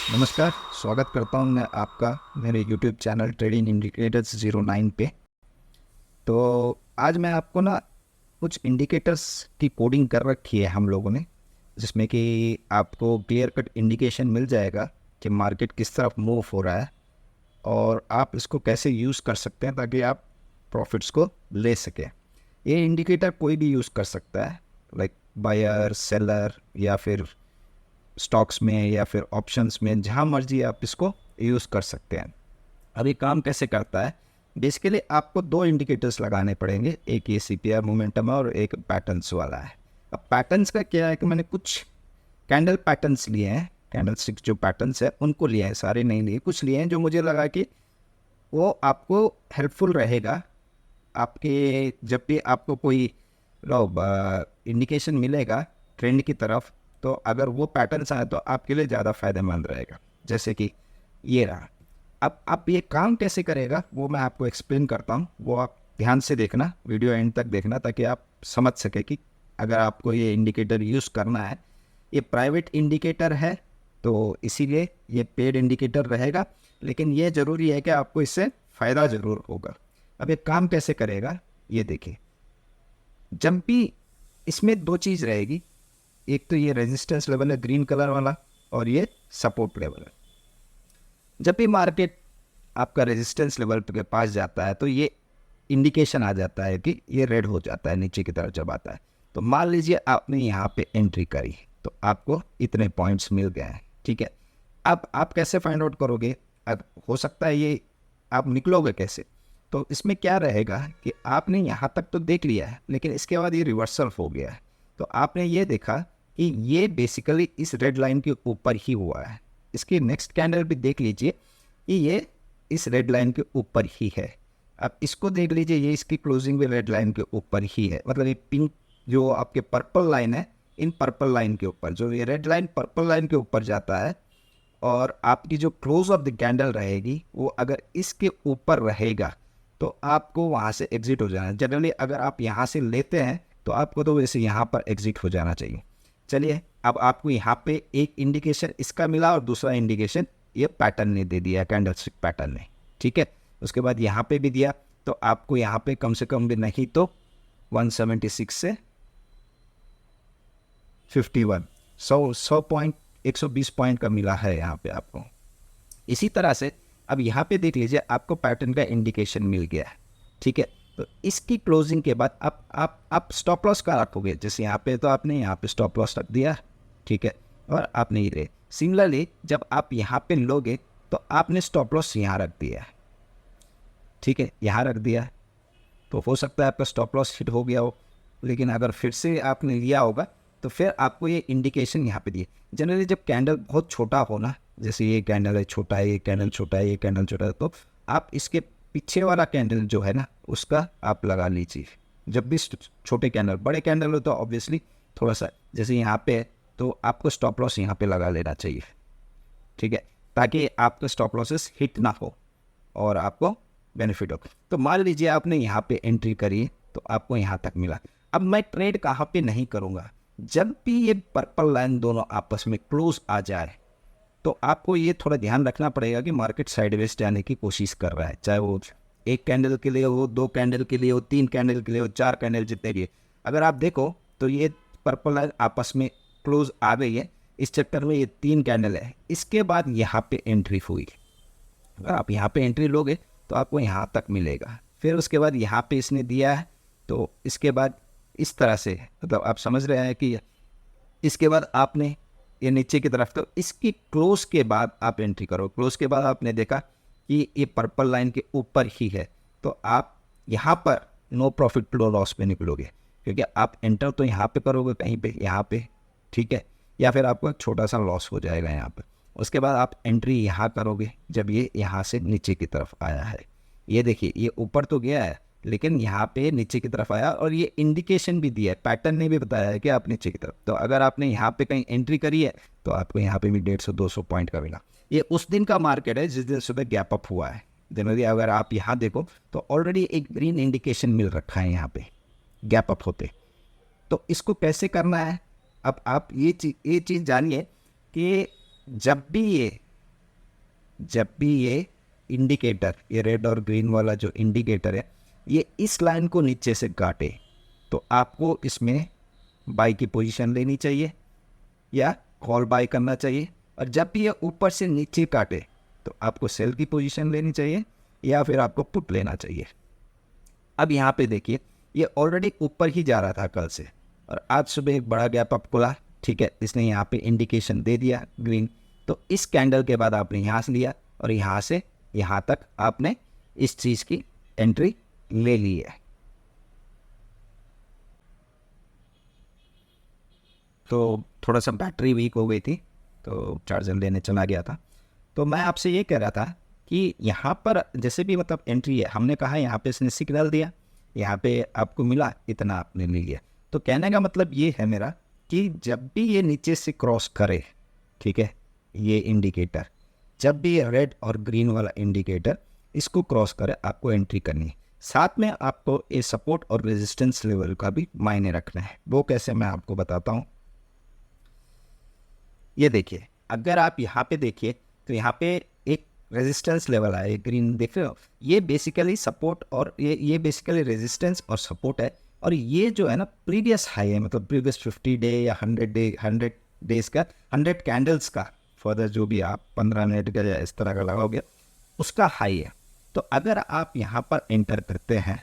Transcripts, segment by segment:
नमस्कार। स्वागत करता हूँ मैं आपका मेरे YouTube चैनल ट्रेडिंग इंडिकेटर्स 09 पे। तो आज मैं आपको ना कुछ इंडिकेटर्स की कोडिंग कर रखी है हम लोगों ने, जिसमें कि आपको क्लियर कट इंडिकेशन मिल जाएगा कि मार्केट किस तरफ मूव हो रहा है और आप इसको कैसे यूज़ कर सकते हैं ताकि आप प्रॉफिट्स को ले सकें। ये इंडिकेटर कोई भी यूज़ कर सकता है, लाइक बायर, सेलर या फिर स्टॉक्स में या फिर ऑप्शंस में, जहाँ मर्जी आप इसको यूज़ कर सकते हैं। अब ये काम कैसे करता है? बेसिकली आपको दो इंडिकेटर्स लगाने पड़ेंगे, एक ये CPR मोमेंटम है और एक पैटर्न्स वाला है। अब पैटर्न्स का क्या है कि मैंने कुछ कैंडल पैटर्न्स लिए हैं, कैंडल स्टिक्स जो पैटर्न्स है उनको लिए हैं, सारे नहीं लिए, कुछ लिए हैं जो मुझे लगा कि वो आपको हेल्पफुल रहेगा। आपके जब भी आपको कोई इंडिकेशन मिलेगा ट्रेंड की तरफ, तो अगर वो पैटर्न्स आए तो आपके लिए ज़्यादा फ़ायदेमंद रहेगा। जैसे कि ये रहा। अब आप ये काम कैसे करेगा वो मैं आपको एक्सप्लेन करता हूँ, वो आप ध्यान से देखना, वीडियो एंड तक देखना, ताकि आप समझ सके कि अगर आपको ये इंडिकेटर यूज़ करना है। ये प्राइवेट इंडिकेटर है तो इसीलिए ये पेड इंडिकेटर रहेगा, लेकिन ये ज़रूरी है कि आपको इससे फ़ायदा ज़रूर होगा। अब ये काम कैसे करेगा ये देखिए। जब भी इसमें दो चीज़ रहेगी, एक तो ये रेजिस्टेंस लेवल है ग्रीन कलर वाला, और ये सपोर्ट लेवल है। जब भी मार्केट आपका रेजिस्टेंस लेवल के पास जाता है तो ये इंडिकेशन आ जाता है कि ये रेड हो जाता है नीचे की तरफ जब आता है। तो मान लीजिए आपने यहाँ पे एंट्री करी तो आपको इतने पॉइंट्स मिल गए हैं, ठीक है। अब आप कैसे फाइंड आउट करोगे? अब हो सकता है ये आप निकलोगे कैसे? तो इसमें क्या रहेगा कि आपने यहाँ तक तो देख लिया है, लेकिन इसके बाद ये रिवर्सल हो गया है। तो आपने ये देखा कि ये बेसिकली इस रेड लाइन के ऊपर ही हुआ है। इसकी नेक्स्ट कैंडल भी देख लीजिए कि ये इस रेड लाइन के ऊपर ही है। अब इसको देख लीजिए, ये इसकी क्लोजिंग भी रेड लाइन के ऊपर ही है, मतलब ये पिंक जो आपके पर्पल लाइन है, इन पर्पल लाइन के ऊपर जो ये रेड लाइन पर्पल लाइन के ऊपर जाता है, और आपकी जो क्लोज ऑफ द कैंडल रहेगी वो अगर इसके ऊपर रहेगा तो आपको वहाँ से एग्जिट हो जाना है। जनरली अगर आप यहाँ से लेते हैं तो आपको तो वैसे यहाँ पर एग्जिट हो जाना चाहिए। चलिए, अब आपको यहाँ पे एक इंडिकेशन इसका मिला और दूसरा इंडिकेशन ये पैटर्न ने दे दिया, कैंडल स्टिक पैटर्न ने, ठीक है। उसके बाद यहाँ पे भी दिया, तो आपको यहाँ पे कम से कम भी नहीं तो 176 से 51 100 पॉइंट 120 पॉइंट का मिला है यहाँ पे आपको। इसी तरह से अब यहाँ पे देख लीजिए, आपको पैटर्न का इंडिकेशन मिल गया है, ठीक है। तो इसकी क्लोजिंग के बाद आप स्टॉप लॉस का रखोगे। जैसे यहाँ पे तो आपने यहाँ पे स्टॉप लॉस रख दिया, ठीक है, और आपने ये ले। सिमिलरली जब आप यहाँ पे लोगे तो आपने स्टॉप लॉस यहाँ रख दिया है, ठीक है, यहाँ रख दिया है। तो हो सकता है आपका स्टॉप लॉस हिट हो गया हो, लेकिन अगर फिर से आपने लिया होगा तो फिर आपको ये इंडिकेशन यहाँ पे दिए। जनरली जब कैंडल बहुत छोटा हो ना, जैसे ये कैंडल है छोटा है, ये कैंडल छोटा है, ये कैंडल छोटा है, तो आप इसके पीछे वाला कैंडल जो है ना उसका आप लगा लीजिए। जब भी छोटे कैंडल, बड़े कैंडल हो तो ऑब्वियसली थोड़ा सा, जैसे यहाँ पे है तो आपको स्टॉप लॉस यहाँ पे लगा लेना चाहिए, ठीक है, ताकि आपका स्टॉप लॉसेस हिट ना हो और आपको बेनिफिट हो। तो मान लीजिए आपने यहाँ पे एंट्री करी तो आपको यहाँ तक मिला। अब मैं ट्रेड कहाँ पे नहीं करूँगा? जब भी ये पर्पल लाइन दोनों आपस में क्लोज आ जाए तो आपको ये थोड़ा ध्यान रखना पड़ेगा कि मार्केट साइडवेज जाने की कोशिश कर रहा है, चाहे वो एक कैंडल के लिए हो, दो कैंडल के लिए हो, तीन कैंडल के लिए हो, चार कैंडल जितने भी। अगर आप देखो तो ये पर्पल लाइन आपस में क्लोज आ गई है, इस चक्कर में ये तीन कैंडल है, इसके बाद यहाँ पे एंट्री हुई। अगर आप यहाँ पे एंट्री लोगे तो आपको यहाँ तक मिलेगा, फिर उसके बाद यहाँ पे इसने दिया है, तो इसके बाद इस तरह से, मतलब आप समझ रहे हैं कि इसके बाद आपने ये नीचे की तरफ, तो इसकी क्लोज के बाद आप एंट्री करो। क्लोज के बाद आपने देखा कि ये पर्पल लाइन के ऊपर ही है, तो आप यहाँ पर नो प्रॉफिट नो लॉस पे निकलोगे, क्योंकि आप एंटर तो यहाँ पे करोगे कहीं पे यहाँ पे, ठीक है, या फिर आपको एक छोटा सा लॉस हो जाएगा यहाँ पे। उसके बाद आप एंट्री यहाँ करोगे जब ये यहाँ से नीचे की तरफ आया है। ये देखिए, ये ऊपर तो गया है लेकिन यहाँ पे नीचे की तरफ आया, और ये इंडिकेशन भी दिया है, पैटर्न ने भी बताया है कि आप नीचे की तरफ। तो अगर आपने यहाँ पे कहीं एंट्री करी है तो आपको यहाँ पे भी 150-200 पॉइंट का मिला। ये उस दिन का मार्केट है जिस दिन सुबह गैप अप हुआ है। जनरली अगर आप यहाँ देखो तो ऑलरेडी एक ग्रीन इंडिकेशन मिल रखा है यहाँ पे गैप अप होते। तो इसको कैसे करना है? अब आप ये चीज़ जानिए कि जब भी ये जब भी ये इंडिकेटर, ये रेड और ग्रीन वाला जो इंडिकेटर है, ये इस लाइन को नीचे से काटे तो आपको इसमें बाई की पोजीशन लेनी चाहिए या कॉल बाय करना चाहिए। और जब भी ये ऊपर से नीचे काटे तो आपको सेल की पोजीशन लेनी चाहिए या फिर आपको पुट लेना चाहिए। अब यहाँ पे देखिए, ये ऑलरेडी ऊपर ही जा रहा था कल से और आज सुबह एक बड़ा गैप अप खुला, ठीक है, इसने यहाँ पे इंडिकेशन दे दिया ग्रीन। तो इस कैंडल के बाद आपने यहाँ से लिया और यहाँ से यहाँ तक आपने इस चीज़ की एंट्री ले ली है। तो थोड़ा सा बैटरी वीक हो गई थी तो चार्जर लेने चला गया था। तो मैं आपसे ये कह रहा था कि यहाँ पर जैसे भी मतलब एंट्री है, हमने कहा यहाँ पे इसने सिग्नल दिया, यहाँ पे आपको मिला, इतना आपने ले लिया। तो कहने का मतलब ये है मेरा कि जब भी ये नीचे से क्रॉस करे, ठीक है, ये इंडिकेटर जब भी रेड और ग्रीन वाला इंडिकेटर इसको क्रॉस करे आपको एंट्री करनी है। साथ में आपको ये सपोर्ट और रेजिस्टेंस लेवल का भी मायने रखना है। वो कैसे, मैं आपको बताता हूँ। ये देखिए, अगर आप यहाँ पे देखिए तो यहाँ पे एक रेजिस्टेंस लेवल है, ग्रीन देख रहे हो, ये बेसिकली सपोर्ट और ये बेसिकली रेजिस्टेंस और सपोर्ट है। और ये जो है ना प्रीवियस हाई है, मतलब प्रीवियस 50 डे या 100 डेज का, 100 कैंडल्स का फर्दर जो भी आप 15 मिनट का या इस तरह का लगाओगे उसका हाई है। तो अगर आप यहाँ पर एंटर करते हैं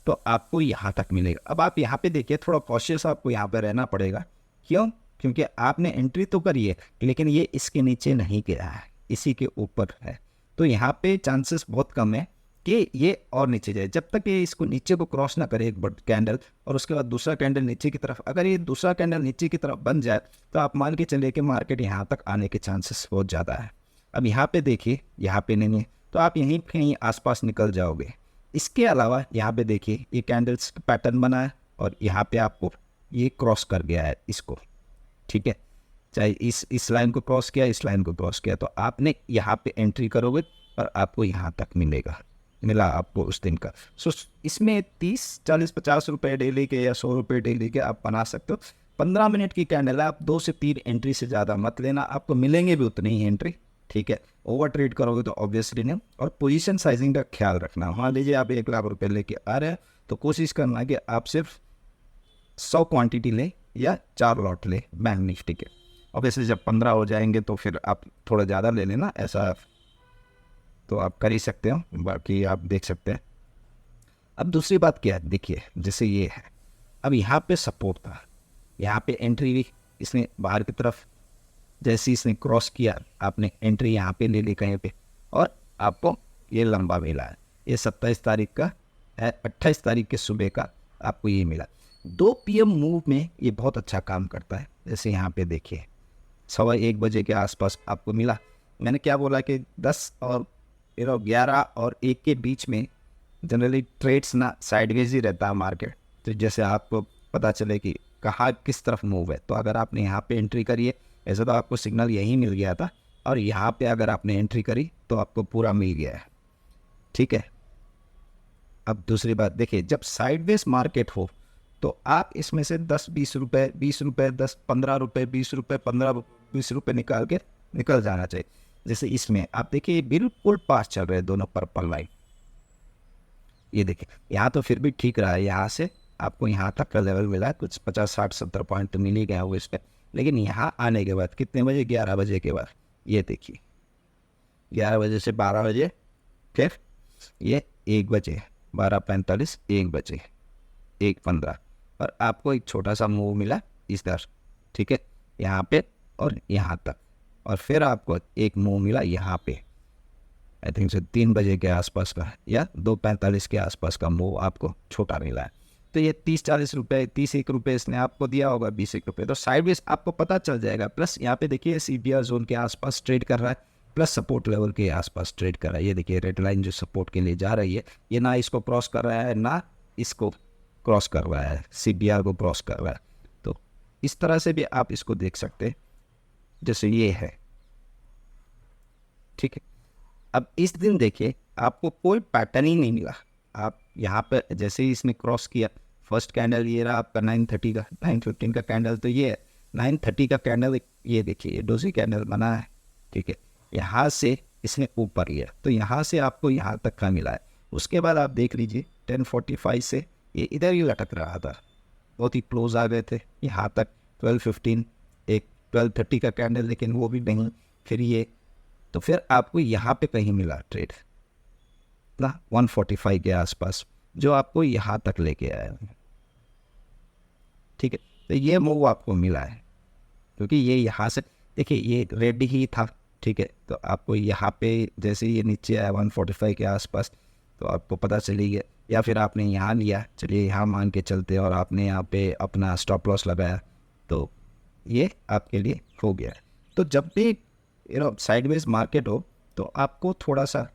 तो आपको यहाँ तक मिलेगा। अब आप यहाँ पे देखिए, थोड़ा कॉशियस आपको यहाँ पे रहना पड़ेगा। क्यों? क्योंकि आपने एंट्री तो करी है लेकिन ये इसके नीचे नहीं गिरा है, इसी के ऊपर है। तो यहाँ पे चांसेस बहुत कम है कि ये और नीचे जाए। जब तक ये इसको नीचे को क्रॉस ना करे एक कैंडल और उसके बाद दूसरा कैंडल नीचे की तरफ, अगर ये दूसरा कैंडल नीचे की तरफ बन जाए तो आप मान के चलिए कि मार्केट यहाँ तक आने के चांसेस बहुत ज़्यादा है। अब यहाँ पे देखिए, यहाँ पे नहीं है तो आप यहीं कहीं आसपास निकल जाओगे। इसके अलावा यहाँ पे देखिए, ये कैंडल्स पैटर्न बना है और यहाँ पे आपको ये क्रॉस कर गया है इसको, ठीक है, चाहे इस लाइन को क्रॉस किया, इस लाइन को क्रॉस किया, तो आपने यहाँ पे एंट्री करोगे और आपको यहाँ तक मिला आपको उस दिन का। सो इसमें 30, 40, 50 रुपये डेली के या 100 रुपये डेली के आप बना सकते हो। 15 मिनट की कैंडल है, आप 2 से 3 एंट्री से ज़्यादा मत लेना, आपको मिलेंगे भी उतनी ही एंट्री, ठीक है। ओवर ट्रेड करोगे तो ऑब्वियसली नहीं। और पोजीशन साइजिंग का ख्याल रखना। मान लीजिए आप 1 लाख रुपए लेके आ रहे हैं तो कोशिश करना कि आप सिर्फ 100 क्वांटिटी ले या 4 लॉट ले बैंक निफ्टी के। ऑब्वियसली जब 15 हो जाएंगे तो फिर आप थोड़ा ज़्यादा ले लेना, ऐसा तो आप कर ही सकते हो, बाकी आप देख सकते हैं। अब दूसरी बात क्या है, देखिए जैसे ये है, अब यहाँ पे सपोर्ट था, यहाँ पे एंट्री भी इसने बाहर की तरफ जैसे इसने क्रॉस किया, आपने एंट्री यहाँ पे ले ली कहीं पे और आपको ये लंबा मिला है। ये 27 तारीख का है, 28 तारीख के सुबह का आपको ये मिला। 2 PM मूव में ये बहुत अच्छा काम करता है। जैसे यहाँ पे देखिए 1:15 बजे के आसपास आपको मिला। मैंने क्या बोला कि 10 और 11 और 1 के बीच में जनरली ट्रेड्स ना साइडवेज ही रहता है मार्केट। तो जैसे आपको पता चले कि कहाँ किस तरफ मूव है, तो अगर आपने यहाँ पे एंट्री करी है, ऐसा तो आपको सिग्नल यही मिल गया था, और यहाँ पे अगर आपने एंट्री करी तो आपको पूरा मिल गया है, ठीक है। अब दूसरी बात देखिए, जब साइडवेज मार्केट हो तो आप इसमें से 10-20 रुपये, 20 रुपये, 10-15 रुपये, 20 रुपये, 15-20 रुपये निकाल के निकल जाना चाहिए। जैसे इसमें आप देखिए बिल्कुल पास चल रहे हैं दोनों पर्पल लाइन। ये देखिए यहाँ तो फिर भी ठीक रहा है, यहाँ से आपको यहाँ तक का लेवल मिला है, कुछ 50, 60, 70 पॉइंट तो मिल ही गया हुआ इस पर। लेकिन यहाँ आने के बाद कितने बजे, 11 बजे के बाद, ये देखिए 11 बजे से 12 बजे, फिर ये 1 बजे, 12:45, 1 बजे, 1:15, और आपको एक छोटा सा मूव मिला इधर, ठीक है, यहाँ पे और यहाँ तक, और फिर आपको एक मूव मिला यहाँ पे, आई थिंक से 3 बजे के आसपास का या 2:45 के आसपास का मूव आपको छोटा मिला है। तो ये 30-40 रुपये, 31 रुपये इसने आपको दिया होगा, 20 रुपये, तो साइडवेज आपको पता चल जाएगा। प्लस यहाँ पे देखिए CPR जोन के आसपास ट्रेड कर रहा है, प्लस सपोर्ट लेवल के आसपास ट्रेड कर रहा है। ये देखिए रेड लाइन जो सपोर्ट के लिए जा रही है, ये ना इसको क्रॉस कर रहा है ना इसको क्रॉस कर रहा है, CPR को क्रॉस कर रहा है। तो इस तरह से भी आप इसको देख सकते हैं, जैसे ये है, ठीक है। अब इस दिन देखिए आपको कोई पैटर्न ही नहीं मिला। आप यहाँ पर जैसे ही इसने क्रॉस किया, फर्स्ट कैंडल ये रहा आपका 9:30 का, 9:15 का कैंडल, तो ये 9:30 का कैंडल, ये देखिए ये डोजी कैंडल बना है, ठीक है। यहाँ से इसने ऊपर लिया, तो यहाँ से आपको यहाँ तक का मिला है। उसके बाद आप देख लीजिए 10:45 से ये इधर ही लटक रहा था, बहुत ही क्लोज आ गए थे यहाँ तक 12:15, एक 12:30 का कैंडल, लेकिन वो भी नहीं। फिर ये, तो फिर आपको यहाँ पे कहीं मिला ट्रेड ना 145 के आसपास, जो आपको यहाँ तक लेके आया। ठीक है, तो ये मूव आपको मिला है, क्योंकि ये यहाँ से देखिए ये रेडी ही था। ठीक है, तो आपको यहाँ पे जैसे ये नीचे आया 145 के आसपास, तो आपको पता चली गया, या फिर आपने यहाँ लिया, चलिए यहाँ मान के चलते, और आपने यहाँ पे अपना स्टॉप लॉस लगाया, तो ये आपके लिए हो गया। तो जब भी साइडवेज मार्केट हो, तो आपको थोड़ा सा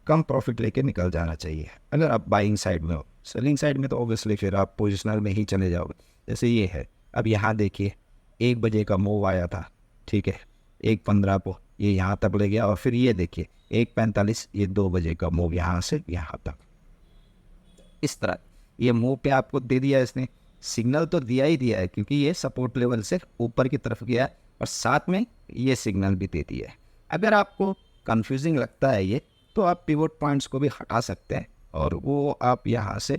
कम प्रॉफिट लेके निकल जाना चाहिए अगर आप बाइंग साइड में हो। सेलिंग साइड में तो ऑब्वियसली फिर आप पोजिशनल में ही चले जाओगे। जैसे ये है, अब यहाँ देखिए 1 बजे का मूव आया था, ठीक है, 1:15 को ये यहाँ तक ले गया, और फिर ये देखिए 1:45, ये 2 बजे का मूव यहाँ से यहाँ तक। इस तरह ये मूव पे आपको दे दिया इसने, सिग्नल तो दिया ही दिया है, क्योंकि ये सपोर्ट लेवल से ऊपर की तरफ गया, और साथ में ये सिग्नल भी दे दिया है। अगर आपको कंफ्यूजिंग लगता है ये, तो आप पिवट पॉइंट्स को भी हटा सकते हैं, और वो आप यहाँ से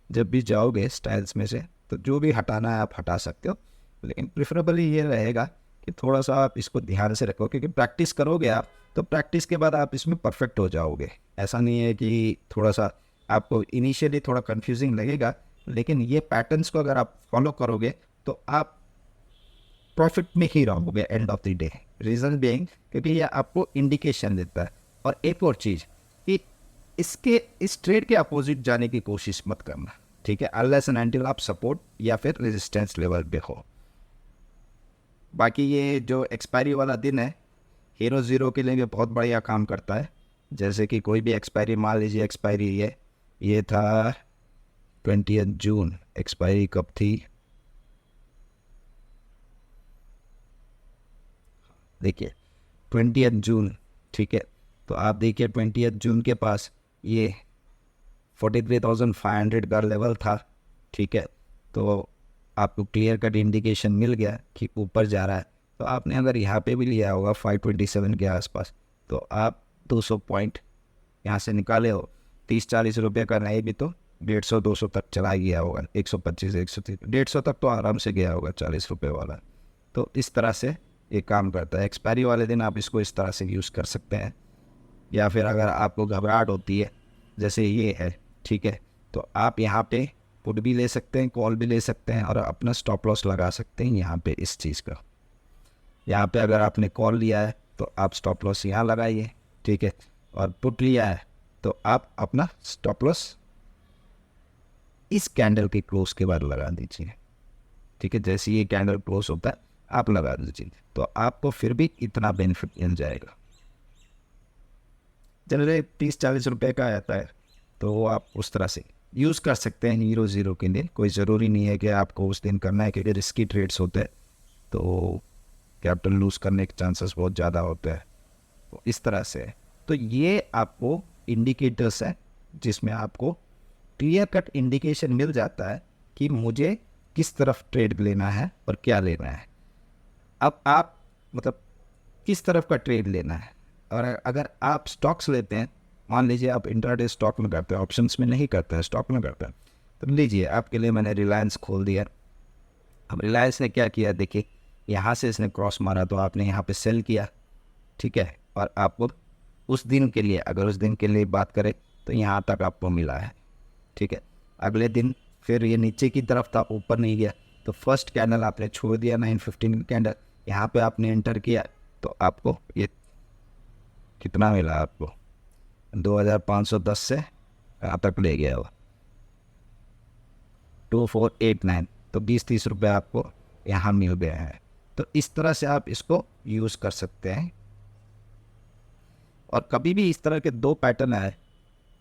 जब भी जाओगे स्टाइल्स में से, तो जो भी हटाना है आप हटा सकते हो। लेकिन प्रेफरेबली ये रहेगा कि थोड़ा सा आप इसको ध्यान से रखो, क्योंकि प्रैक्टिस करोगे आप, तो प्रैक्टिस के बाद आप इसमें परफेक्ट हो जाओगे। ऐसा नहीं है कि थोड़ा सा आपको इनिशियली थोड़ा कंफ्यूजिंग लगेगा, लेकिन ये पैटर्न्स को अगर आप फॉलो करोगे तो आप प्रॉफिट में ही रहोगे end of the day. Reason being क्योंकि ये आपको इंडिकेशन देता है। और एक और चीज़ कि इस ट्रेड के अपोजिट जाने की कोशिश मत करना, ठीक है, अनलेस एंड अनटिल आप सपोर्ट या फिर रेजिस्टेंस लेवल पे हो। बाकी ये जो एक्सपायरी वाला दिन है, हीरो ज़ीरो के लिए भी बहुत बढ़िया काम करता है। जैसे कि कोई भी एक्सपायरी, मान लीजिए एक्सपायरी ये था 20 जून, एक्सपायरी कब थी, देखिए 20 जून, ठीक है। तो आप देखिए 20 जून के पास ये 43,500 का लेवल था, ठीक है। तो आपको क्लियर कट इंडिकेशन मिल गया कि ऊपर जा रहा है। तो आपने अगर यहाँ पे भी लिया होगा 527 के आसपास, तो आप 200 पॉइंट यहाँ से निकाले हो, 30-40 रुपये का नहीं भी तो 150-200 तक चला गया होगा, 125, 130, 150 तक तो आराम से गया होगा 40 रुपये वाला। तो इस तरह से ये काम करता है। एक्सपायरी वाले दिन आप इसको इस तरह से यूज़ कर सकते हैं। या फिर अगर आपको घबराहट होती है, जैसे ये है, ठीक है, तो आप यहाँ पे पुट भी ले सकते हैं, कॉल भी ले सकते हैं, और अपना स्टॉप लॉस लगा सकते हैं यहाँ पे इस चीज़ का। यहाँ पे अगर आपने कॉल लिया है तो आप स्टॉप लॉस यहाँ लगाइए, ठीक है, और पुट लिया है तो आप अपना स्टॉप लॉस इस कैंडल के क्लोज के बाद लगा दीजिए, ठीक है। जैसे ये कैंडल क्लोज होता है आप लगा दीजिए, तो आपको फिर भी इतना बेनिफिट मिल जाएगा। जनरली 30-40 रुपये का आता है, तो वो आप उस तरह से यूज़ कर सकते हैं हीरो ज़ीरो के दिन। कोई ज़रूरी नहीं है कि आपको उस दिन करना है, क्योंकि रिस्की ट्रेड्स होते हैं तो कैपिटल लूज़ करने के चांसेस बहुत ज़्यादा होते हैं। तो इस तरह से, तो ये आपको इंडिकेटर्स है जिसमें आपको क्लियर कट इंडिकेशन मिल जाता है कि मुझे किस तरफ ट्रेड लेना है और क्या लेना है। अब आप मतलब किस तरफ का ट्रेड लेना है, और अगर आप स्टॉक्स लेते हैं, मान लीजिए आप इंट्राडे स्टॉक में करते हैं, ऑप्शंस में नहीं करते हैं, स्टॉक में करते हैं, तो लीजिए आपके लिए मैंने रिलायंस खोल दिया। अब रिलायंस ने क्या किया, देखिए यहाँ से इसने क्रॉस मारा, तो आपने यहाँ पे सेल किया, ठीक है, और आपको उस दिन के लिए, अगर उस दिन के लिए बात करें तो यहाँ तक आपको मिला है, ठीक है। अगले दिन फिर ये नीचे की तरफ था, ऊपर नहीं गया, तो फर्स्ट कैंडल आपने छोड़ दिया 915 कैंडल, यहाँ पे आपने एंटर किया, तो आपको ये कितना मिला, आपको 2510 से यहाँ तक ले गया वो 2489, तो 20-30 रुपये आपको यहाँ मिल गए हैं। तो इस तरह से आप इसको यूज़ कर सकते हैं। और कभी भी इस तरह के 2 पैटर्न आए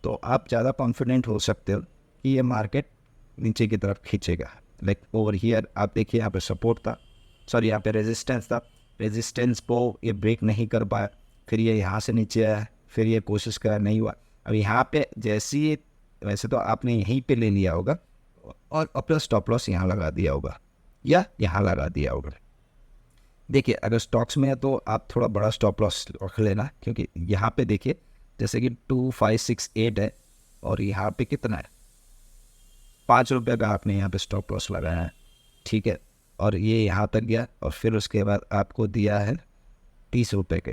तो आप ज़्यादा कॉन्फिडेंट हो सकते हो कि ये मार्केट नीचे की तरफ खींचेगा। लाइक ओवर हियर आप देखिए, यहाँ पे सपोर्ट था, सॉरी यहाँ पे रेजिस्टेंस था, रेजिस्टेंस को ये ब्रेक नहीं कर पाया, फिर ये यहाँ से नीचे आया, फिर ये कोशिश करा, नहीं हुआ। अब यहाँ पे जैसे ही, वैसे तो आपने यहीं पे ले लिया होगा और अपना स्टॉप लॉस यहाँ लगा दिया होगा या यहाँ लगा दिया होगा। देखिए अगर स्टॉक्स में है तो आप थोड़ा बड़ा स्टॉप लॉस रख लेना, क्योंकि यहाँ पे देखिए जैसे कि 2568 है और यहाँ पे कितना है, 5 रुपये का आपने यहाँ पे स्टॉप लॉस लगाया है, ठीक है। और ये यहाँ तक गया और फिर उसके बाद आपको दिया है 30 रुपये के।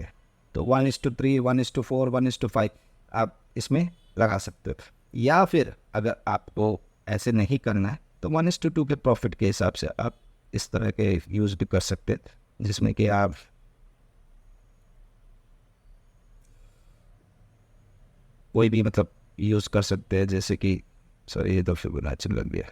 तो 1:3, 1:4, 1:5 आप इसमें लगा सकते हो। या फिर अगर आपको ऐसे नहीं करना है तो 1:2 के प्रॉफिट के हिसाब से आप इस तरह के यूज़ भी कर सकते हैं, जिसमें कि आप कोई भी मतलब यूज़ कर सकते हैं, जैसे कि सॉरी ये तो फिबोनाची लग गया।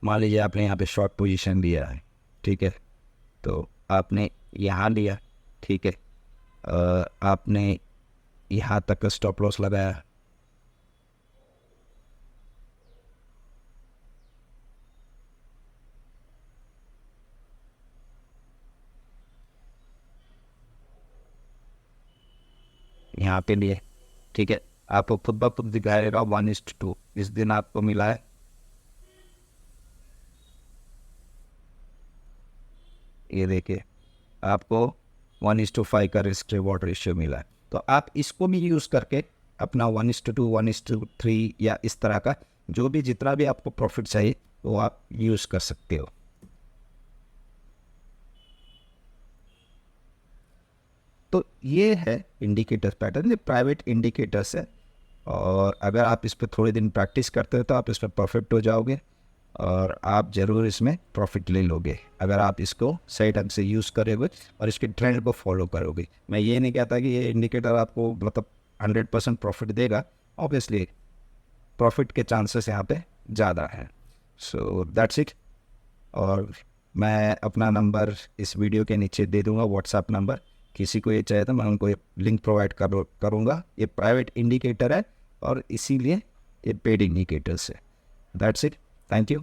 मान लीजिए आपने यहाँ पे शॉर्ट पोजीशन लिया है, ठीक है, तो आपने यहाँ लिया, ठीक है, आपने यहाँ तक का स्टॉप लॉस लगाया, यहाँ पे लिए, ठीक है, आपको खुद ब खुद दिखाएगा 1:2। इस दिन आपको मिला है, ये देखिए आपको 1:5 का रिस्क रिवॉर्ड रेशियो मिला है। तो आप इसको भी यूज़ करके अपना 1:2, 1:3 या इस तरह का जो भी जितना भी आपको प्रॉफिट चाहिए वो आप यूज़ कर सकते हो। तो ये है इंडिकेटर पैटर्न, ये प्राइवेट इंडिकेटर्स है, और अगर आप इस पर थोड़े दिन प्रैक्टिस करते हो तो आप इस पर परफेक्ट हो जाओगे और आप ज़रूर इसमें प्रॉफिट ले लोगे अगर आप इसको सही ढंग से यूज़ करोगे और इसके ट्रेंड को फॉलो करोगे। मैं ये नहीं कहता कि ये इंडिकेटर आपको मतलब 100% प्रॉफिट देगा, ऑब्वियसली प्रॉफिट के चांसेस यहाँ पे ज़्यादा हैं। So that's it. और मैं अपना नंबर इस वीडियो के नीचे दे दूँगा, व्हाट्सएप नंबर, किसी को ये चाहिए तो मैं उनको लिंक प्रोवाइड करूँगा। ये प्राइवेट इंडिकेटर है और इसीलिए ये पेड इंडिकेटर्स है। That's it, thank you.